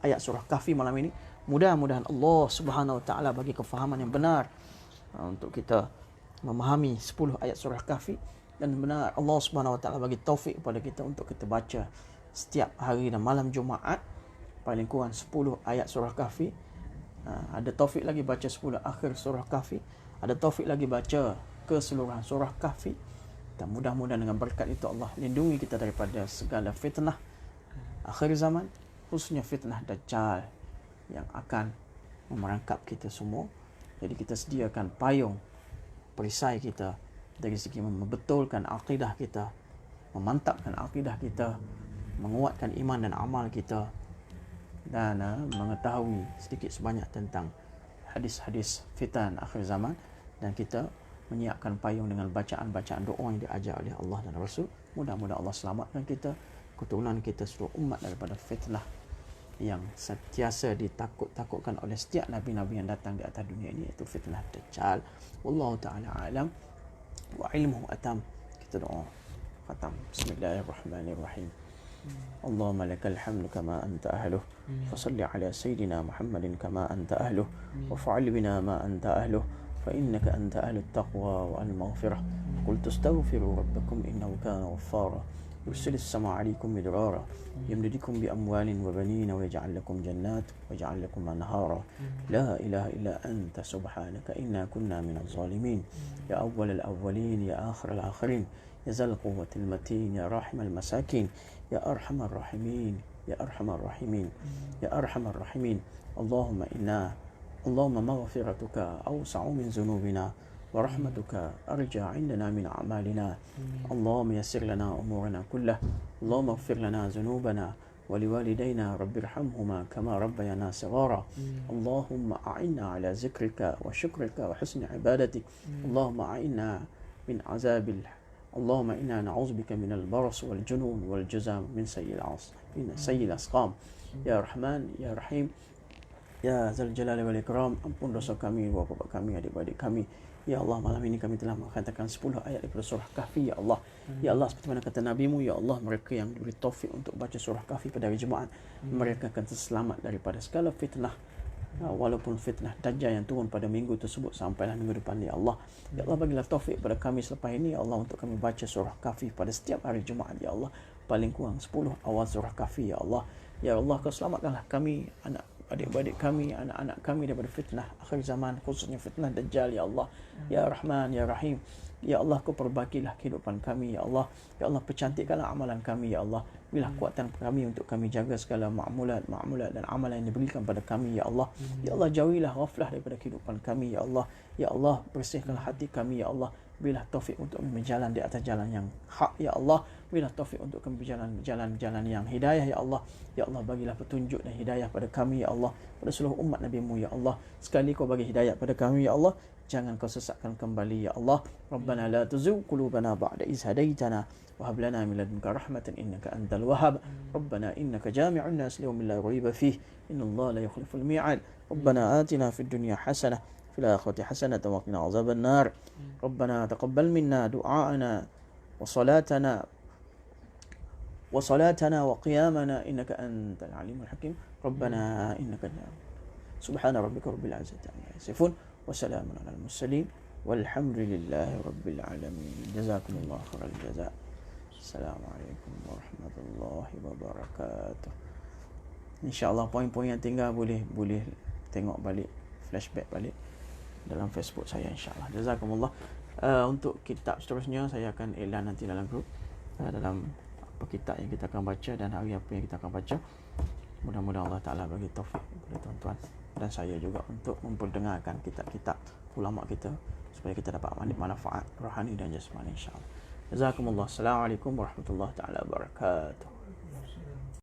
ayat surah Kahfi malam ini. Mudah-mudahan Allah Subhanahu Wa Taala bagi kefahaman yang benar untuk kita memahami 10 ayat surah Kahfi, dan benar Allah Subhanahu Wa Taala bagi taufik kepada kita untuk kita baca setiap hari dan malam Jumaat paling kurang 10 ayat surah Kahfi. Ada taufik lagi baca 10 akhir surah Kahfi, ada taufik lagi baca keseluruhan surah Kahfi. Dan mudah-mudahan dengan berkat itu Allah lindungi kita daripada segala fitnah akhir zaman, khususnya fitnah Dajjal yang akan memerangkap kita semua. Jadi kita sediakan payung perisai kita dari segi membetulkan akidah kita, memantapkan akidah kita, menguatkan iman dan amal kita, dan mengetahui sedikit sebanyak tentang hadis-hadis fitan akhir zaman, dan kita menyiapkan payung dengan bacaan-bacaan doa yang diajar oleh Allah dan Rasul. Mudah-mudahan Allah selamatkan kita, keturunan kita, seluruh umat daripada fitnah yang sentiasa ditakut-takutkan oleh setiap nabi-nabi yang datang di atas dunia ini, iaitu fitnah Dajjal. Wallahu ta'ala alam wa ilmuhu atam. Kita doa khatam. Bismillahirrahmanirrahim. Allahumma lakal hamdu kama anta ahluh, fa salli ala sayyidina Muhammadin kama anta ahluh, wa fa'al bina ma anta ahluh, fa innaka anta ahlut taqwa wa al-maghfirah. Qul tastaghfiru rabbakum innahu kana ghaffara يرسل السماء عليكم مدرارا يمددكم بأموال وبنين ويجعل لكم جنات ويجعل لكم أنهارا لا إله إلا أنت سبحانك إنا كنا من الظالمين يا أول الأولين يا آخر الآخرين يا ذا القوة المتين يا راحم المساكين يا أرحم الراحمين يا أرحم الراحمين يا أرحم الراحمين اللهم مغفرتك أوسع من ذنوبنا ورحمتك أرجى عندنا من أعمالنا. اللهم يسر لنا أمورنا كلها. اللهم اغفر لنا ذنوبنا ولوالدينا رب ارحمهما كما ربيانا صغارا. اللهم أعنا على ذكرك وشكرك وحسن عبادتك. اللهم أعنا من عذاب اللهم إنا نعوذ بك من البرص والجنون والجزام من سيء الأسقام. يا رحمن يا رحيم Ya Zal Jalali wal Ikram, ampun dosa kami, bapa kami, adik-adik kami. Ya Allah, malam ini kami telah mengatakan 10 ayat daripada surah Kahfi, ya Allah. Ya Allah, seperti mana kata Nabi-Mu, ya Allah, mereka yang diberi taufik untuk baca surah Kahfi pada hari Jumaat, mereka akan terselamat daripada segala fitnah. Walaupun fitnah Dajjal yang turun pada minggu tersebut sampailah minggu depan, ya Allah. Ya Allah, bagilah taufik pada kami selepas ini, ya Allah, untuk kami baca surah Kahfi pada setiap hari Jumaat, ya Allah. Paling kurang 10 awal surah Kahfi, ya Allah. Ya Allah, Kau selamatkanlah kami, adik-adik kami, anak-anak kami daripada fitnah akhir zaman, khususnya fitnah Dajjal, ya Allah. Ya Rahman, Ya Rahim. Ya Allah, Kau perbaikilah kehidupan kami, ya Allah. Ya Allah, percantikkanlah amalan kami, ya Allah. Berilah kuatan kami untuk kami jaga segala ma'mulat dan amalan yang diberikan pada kami, ya Allah. Ya Allah, jauhilah ghaflah daripada kehidupan kami, ya Allah. Ya Allah, bersihkanlah hati kami, ya Allah. Berilah taufik untuk kami berjalan di atas jalan yang hak, ya Allah. Berilah taufik untuk kami berjalan jalan yang hidayah, ya Allah. Ya Allah, bagilah petunjuk dan hidayah pada kami, ya Allah, pada seluruh umat Nabi-Mu, ya Allah. Sekali Kau bagi hidayah pada kami, ya Allah, jangan Kau sesatkan kembali, ya Allah. Rabbana la tuzigh qulubana ba'da idh hadaitana wa hab lana min ladunka rahmatan innaka antal wahhab. Rabbana innaka jami'un nas liyawmin la rayba fihi innallaha la yukhliful mi'ad. Rabbana atina fid dunya hasanah fil akhirati hasanatan wa qina azaban nar. Rabbana taqabbal minna du'aana wa salatana وقيامنا إنك أنت العليم الحكيم. ربنا إنك سبحان ربك رب العزة عما يصفون وسلام على المرسلين والحمد لله رب العالمين. جزاكم الله خير الجزاء. السلام عليكم ورحمة الله وبركاته. InsyaAllah poin-poin yang tinggal boleh tengok balik, flashback balik dalam Facebook saya, insyaAllah. Jazakumullah. Untuk kitab seterusnya saya akan elan nanti dalam grup, dalam apa kitab yang kita akan baca dan hari apa yang kita akan baca. Mudah-mudahan Allah Ta'ala bagi taufik kepada tuan-tuan dan saya juga untuk memperdengarkan kitab-kitab ulama kita supaya kita dapat manfaat rohani dan jasmani, insyaAllah. Jazakumullah. Assalamualaikum warahmatullahi taala wabarakatuh.